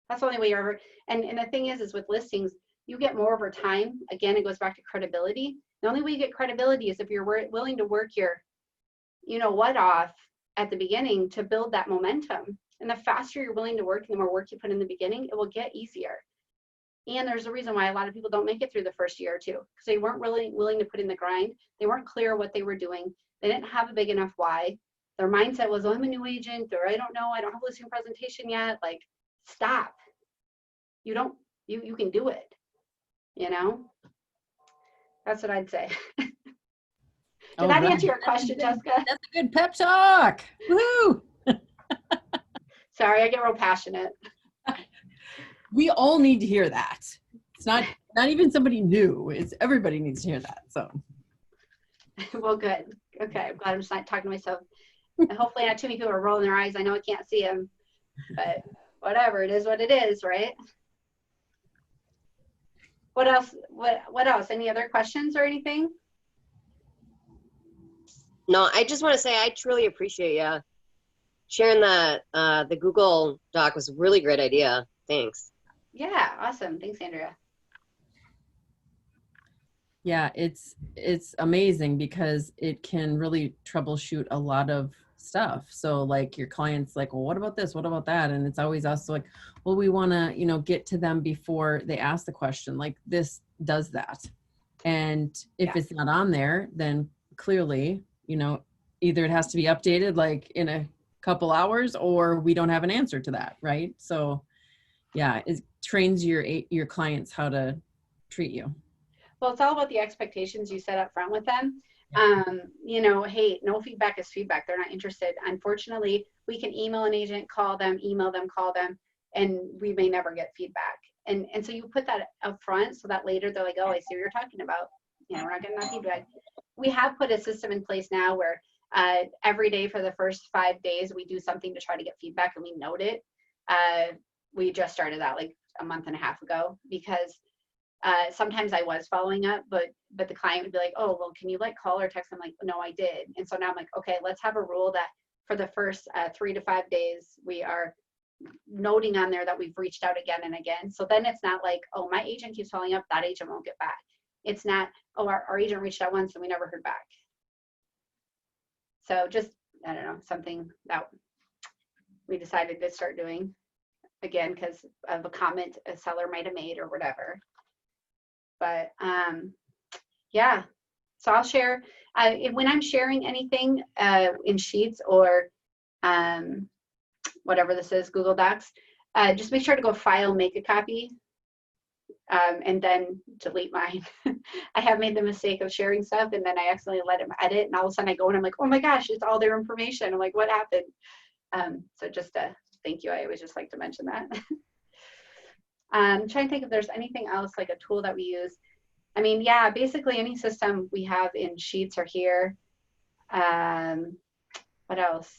That's the only way you're ever. And the thing is with listings, you get more over time. Again, it goes back to credibility. The only way you get credibility is if you're willing to work your, you know what, off at the beginning to build that momentum. And the faster you're willing to work and the more work you put in the beginning, it will get easier. And there's a reason why a lot of people don't make it through the first year or 2, because they weren't really willing to put in the grind. They weren't clear what they were doing. They didn't have a big enough why. Their mindset was, oh, I'm a new agent, or I don't know, I don't have a listing presentation yet. Like, stop. You can do it, you know? That's what I'd say. Did that answer your question, Jessica? That's a good pep talk. Woo! Sorry, I get real passionate. We all need to hear that. It's not even somebody new. It's everybody needs to hear that. So, well, good. Okay, I'm glad I'm just not talking to myself. And hopefully not too many people are rolling their eyes. I know I can't see them, but whatever, it is what it is, right? What else? What else? Any other questions or anything? No, I just want to say I truly appreciate you sharing the Google Doc. Was a really great idea. Thanks. Yeah, awesome. Thanks, Andrea. yeah, it's amazing because it can really troubleshoot a lot of stuff. So like your clients like, well, what about this? What about that? And it's always us like, well, we want to, get to them before they ask the question. Like this does that. And if it's not on there, then clearly, either it has to be updated like in a couple hours or we don't have an answer to that. Right. So yeah, it trains your clients how to treat you. Well, it's all about the expectations you set up front with them. Hey, no feedback is feedback. They're not interested. Unfortunately, we can email an agent, call them, call them, and we may never get feedback. And so you put that up front so that later they're like, oh, I see what you're talking about. We're not getting that feedback. We have put a system in place now where every day for the first 5 days, we do something to try to get feedback and we note it. We just started that like a month and a half ago because sometimes I was following up, but the client would be like, oh, well, can you call or text? I'm like, no, I did. And so now I'm like, okay, let's have a rule that for the first 3 to 5 days, we are noting on there that we've reached out again and again. So then it's not like, oh, my agent keeps following up, that agent won't get back. It's not, oh, our agent reached out once and we never heard back. So just, I don't know, something that we decided to start doing again because of a comment a seller might have made or whatever. But yeah, so I'll share when I'm sharing anything in Sheets or whatever this is, Google Docs, just make sure to go file, make a copy, and then delete mine. I have made the mistake of sharing stuff and then I accidentally let him edit, and all of a sudden I go and I'm like, oh my gosh, it's all their information. I'm like, what happened? So just a thank you. I always just like to mention that. Trying to think if there's anything else, like a tool that we use. I mean, yeah, basically any system we have in Sheets are here. What else?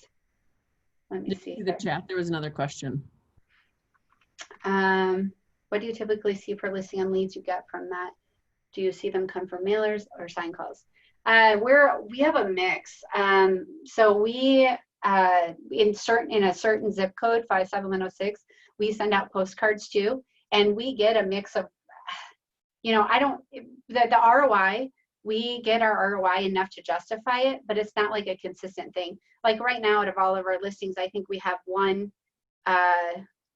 Let me see. The chat, there was another question. What do you typically see per listing on leads you get from that? Do you see them come from mailers or sign calls? We have a mix. So we in a certain zip code 57106, we send out postcards too, and we get a mix of, you know, the ROI, we get our ROI enough to justify it, but it's not like a consistent thing. Like right now, out of all of our listings, I think we have one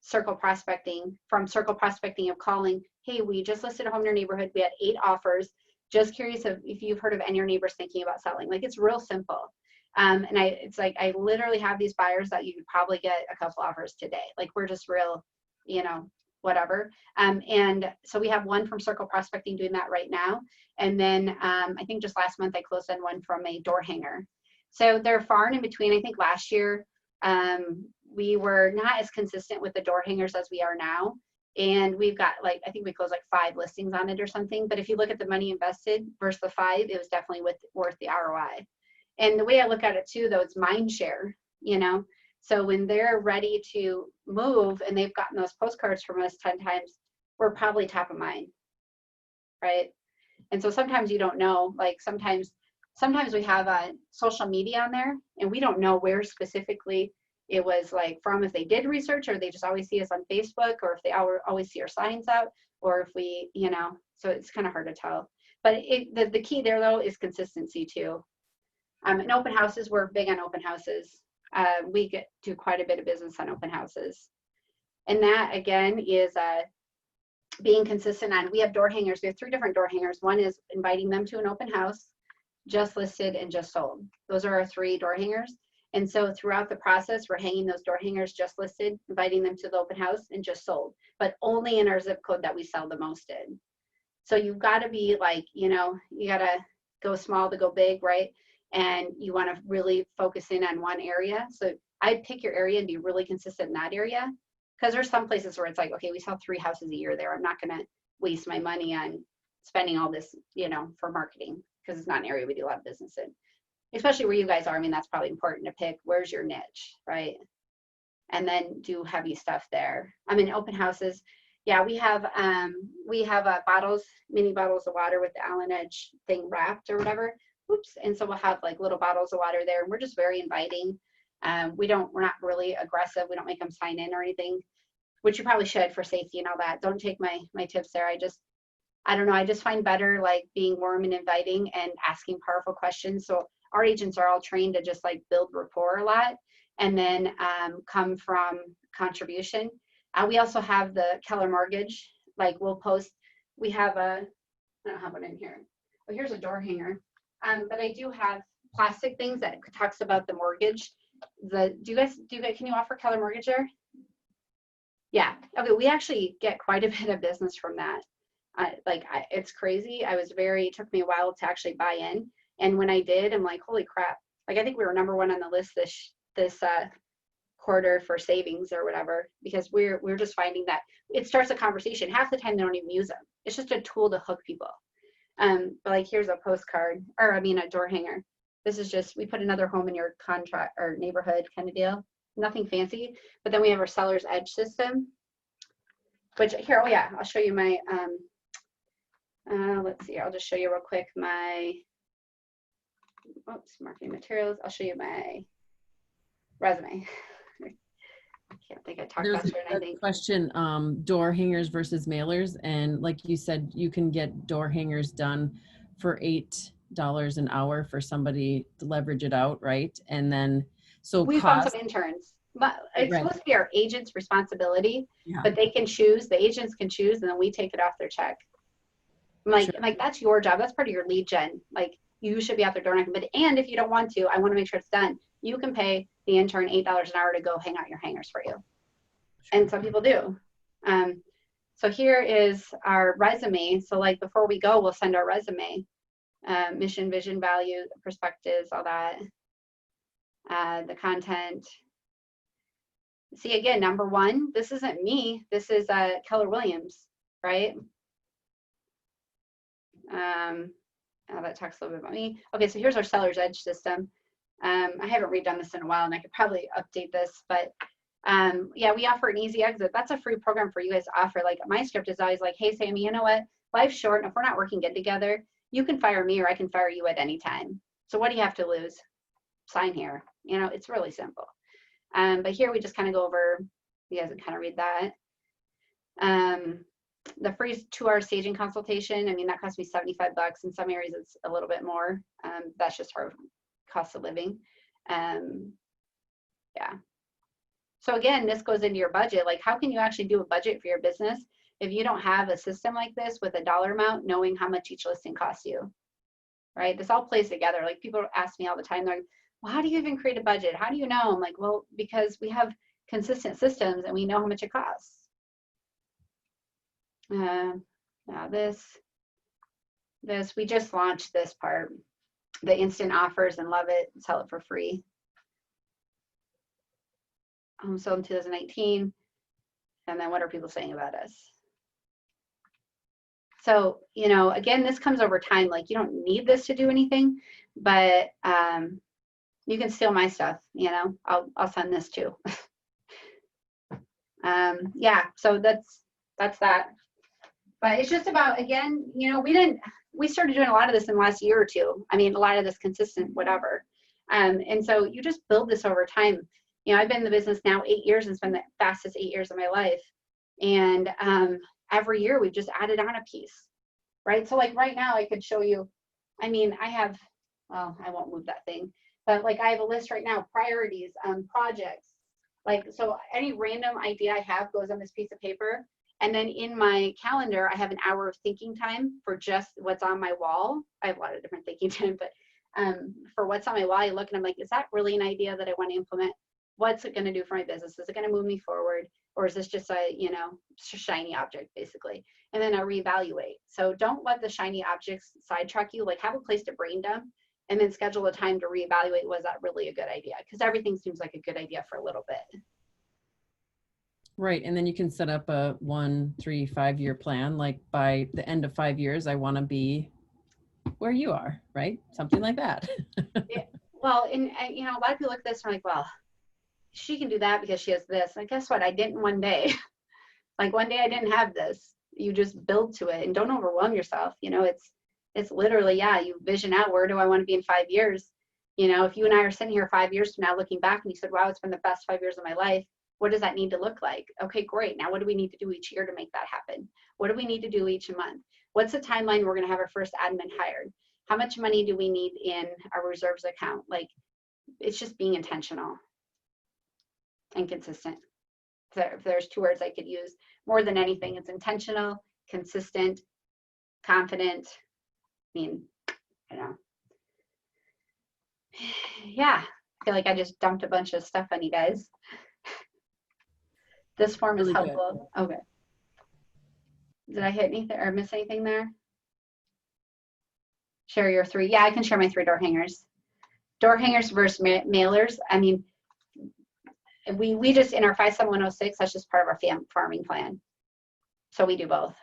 circle prospecting of calling, hey, we just listed a home in your neighborhood. We had 8 offers. Just curious if you've heard of any of your neighbors thinking about selling. Like, it's real simple. And it's like, I literally have these buyers that you could probably get a couple offers today. Like, we're just real, you know, whatever. And so we have one from Circle Prospecting doing that right now. And then I think just last month I closed on one from a door hanger. So they're far and in between. I think last year we were not as consistent with the door hangers as we are now. And we've got like, I think we closed like 5 listings on it or something. But if you look at the money invested versus the 5, it was definitely worth the ROI. And the way I look at it too, though, it's mind share, you know? So when they're ready to move and they've gotten those postcards from us 10 times, we're probably top of mind, right? And so sometimes you don't know, like sometimes we have social media on there and we don't know where specifically it was like from, if they did research or they just always see us on Facebook, or if they always see our signs out, or if we, you know, so it's kind of hard to tell. But the key there though is consistency too. And open houses, we're big on open houses. We do quite a bit of business on open houses. And that again is being consistent on, we have door hangers. We have 3 different door hangers. One is inviting them to an open house, just listed, and just sold. Those are our 3 door hangers. And so throughout the process, we're hanging those door hangers, just listed, inviting them to the open house, and just sold, but only in our zip code that we sell the most in. So you've got to be like, you know, you got to go small to go big, right? And you want to really focus in on one area. So I'd pick your area and be really consistent in that area. Because there's some places where it's like, okay, we sell 3 houses a year there. I'm not going to waste my money on spending all this, you know, for marketing, because it's not an area we do a lot of business in. Especially where you guys are. I mean, that's probably important to pick. Where's your niche, right? And then do heavy stuff there. I mean, open houses. Yeah, we have bottles, mini bottles of water with the Allen Edge thing wrapped or whatever. Oops. And so we'll have like little bottles of water there, and we're just very inviting. We're not really aggressive. We don't make them sign in or anything, which you probably should for safety and all that. Don't take my tips there. I don't know. I just find better like being warm and inviting and asking powerful questions. So our agents are all trained to just like build rapport a lot, and then come from contribution. We also have the Keller Mortgage. Like we'll post, we have I don't have one in here. Oh, here's a door hanger. But I do have plastic things that talks about the mortgage. Do you guys, can you offer Keller Mortgage there? Yeah, okay, we actually get quite a bit of business from that. It's crazy. It took me a while to actually buy in. And when I did, I'm like, holy crap. Like, I think we were #1 on the list this quarter for savings or whatever, because we're just finding that it starts a conversation. Half the time they don't even use them. It's just a tool to hook people. But like, here's a postcard, or I mean, a door hanger. This is just, we put another home in your contract or neighborhood kind of deal. Nothing fancy. But then we have our Seller's Edge system, which here, oh yeah, I'll show you my, let's see, I'll just show you real quick my, oops, marketing materials. I'll show you my resume. I can't think I talked faster than I think. Question, door hangers versus mailers. And like you said, you can get door hangers done for $8 an hour for somebody to leverage it out, right? And then, so we found some interns, but it's supposed to be our agent's responsibility, but they can choose, the agents can choose, and then we take it off their check. I'm like, that's your job. That's part of your lead gen. Like, you should be out there door knocking. But, and if you don't want to, I want to make sure it's done. You can pay the intern $8 an hour to go hang out your hangers for you. And some people do. So here is our resume. So like before we go, we'll send our resume, mission, vision, value, perspectives, all that, the content. See, again, number one, this isn't me. This is Keller Williams, right? That talks a little bit about me. Okay, so here's our Seller's Edge system. I haven't redone this in a while, and I could probably update this, but yeah, we offer an easy exit. That's a free program for you guys to offer. Like my script is always like, hey, Sammy, you know what? Life's short, and if we're not working good together, you can fire me or I can fire you at any time. So what do you have to lose? Sign here. You know, it's really simple. But here we just kind of go over, you guys can kind of read that. The free 2-hour staging consultation, I mean, that cost me $75. In some areas, it's a little bit more. That's just our cost of living. Yeah. So again, this goes into your budget. Like, how can you actually do a budget for your business if you don't have a system like this with a dollar amount, knowing how much each listing costs you, right? This all plays together. Like, people ask me all the time, they're like, well, how do you even create a budget? How do you know? I'm like, well, because we have consistent systems and we know how much it costs. Now this, we just launched this part, the instant offers, and love it, sell it for free. So in 2019, and then what are people saying about us? So, you know, again, this comes over time. Like, you don't need this to do anything, but you can steal my stuff, you know, I'll send this too. Yeah, so that's that. But it's just about, again, you know, we started doing a lot of this in the last year or two. I mean, a lot of this consistent, whatever. And so you just build this over time. You know, I've been in the business now 8 years, and it's been the fastest 8 years of my life. And every year we've just added on a piece, right? So like right now I could show you, I mean, I have, well, I won't move that thing, but like I have a list right now, priorities, projects. Like, so any random idea I have goes on this piece of paper. And then in my calendar, I have an hour of thinking time for just what's on my wall. I have a lot of different thinking time, but for what's on my wall, I look and I'm like, is that really an idea that I want to implement? What's it going to do for my business? Is it going to move me forward? Or is this just a, you know, shiny object basically? And then I reevaluate. So don't let the shiny objects sidetrack you. Like, have a place to brain dump and then schedule a time to reevaluate. Was that really a good idea? Because everything seems like a good idea for a little bit. Right. And then you can set up a 1, 3, 5 year plan. Like, by the end of 5 years, I want to be where you are, right? Something like that. Yeah. Well, and you know, a lot of people look at this and are like, well, she can do that because she has this. And guess what? I didn't one day. Like, one day I didn't have this. You just build to it and don't overwhelm yourself. You know, it's literally, yeah, you vision out, where do I want to be in 5 years? You know, if you and I are sitting here 5 years from now looking back and you said, wow, it's been the best 5 years of my life, what does that need to look like? Okay, great. Now what do we need to do each year to make that happen? What do we need to do each month? What's the timeline we're going to have our first admin hired? How much money do we need in our reserves account? Like, it's just being intentional and consistent. So if there's 2 words I could use more than anything, it's intentional, consistent, confident. I mean, I don't know. Yeah, I feel like I just dumped a bunch of stuff on you guys. This form is Really helpful. Good. Okay. Did I hit anything or miss anything there? Share your 3. Yeah, I can share my 3 door hangers. Door hangers versus mailers. I mean, we just, in our 57106, that's just part of our farming plan. So we do both.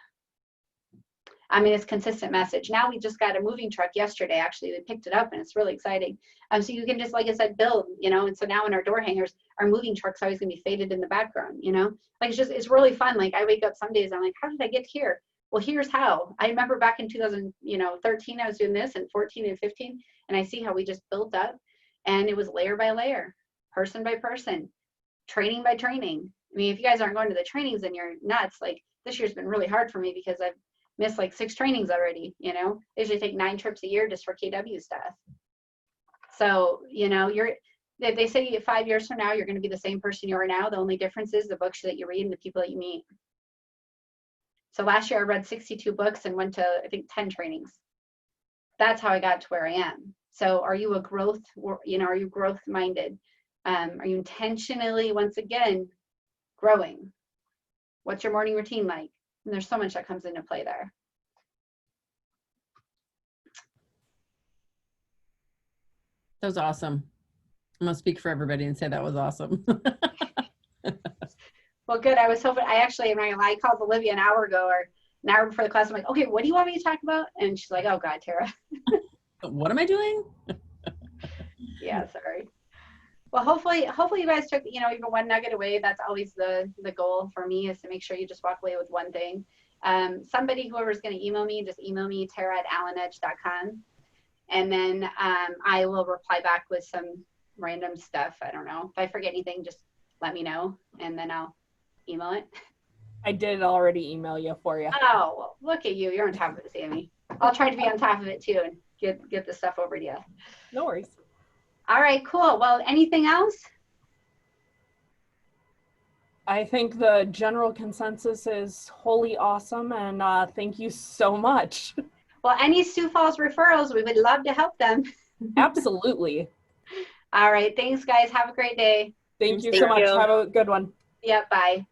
I mean, it's consistent message. Now we just got a moving truck yesterday. Actually, we picked it up and it's really exciting. So you can just, like I said, build, you know, and so now in our door hangers, our moving truck's always gonna be faded in the background, you know? Like, it's really fun. Like, I wake up some days, I'm like, how did I get here? Well, here's how. I remember back in 2013, I was doing this, and 14 and 15, and I see how we just built up, and it was layer by layer, person by person, training by training. I mean, if you guys aren't going to the trainings, then you're nuts. Like, this year's been really hard for me because I've missed like 6 trainings already, you know? I usually take 9 trips a year just for KW stuff. So, you know, they say 5 years from now, you're going to be the same person you are now. The only difference is the books that you read and the people that you meet. So last year I read 62 books and went to, I think, 10 trainings. That's how I got to where I am. So are you are you growth minded? Are you intentionally, once again, growing? What's your morning routine like? And there's so much that comes into play there. That was awesome. I'm gonna speak for everybody and say that was awesome. Well, good. I was hoping, I called Olivia an hour ago or an hour before the class. I'm like, okay, what do you want me to talk about? And she's like, oh God, Tara. What am I doing? Yeah, sorry. Well, hopefully you guys took, even one nugget away. That's always the goal for me, is to make sure you just walk away with one thing. Whoever's going to email me, just email me, tara@allenedge.com. And then I will reply back with some random stuff. I don't know. If I forget anything, just let me know, and then I'll email it. I did already email you for you. Oh, well, look at you. You're on top of it, Sammy. I'll try to be on top of it too and get the stuff over to you. No worries. All right, cool. Well, anything else? I think the general consensus is wholly awesome, and thank you so much. Well, any Sioux Falls referrals, we would love to help them. Absolutely. All right. Thanks, guys. Have a great day. Thank you Thank so much. you. Have a good one. Yep. Bye.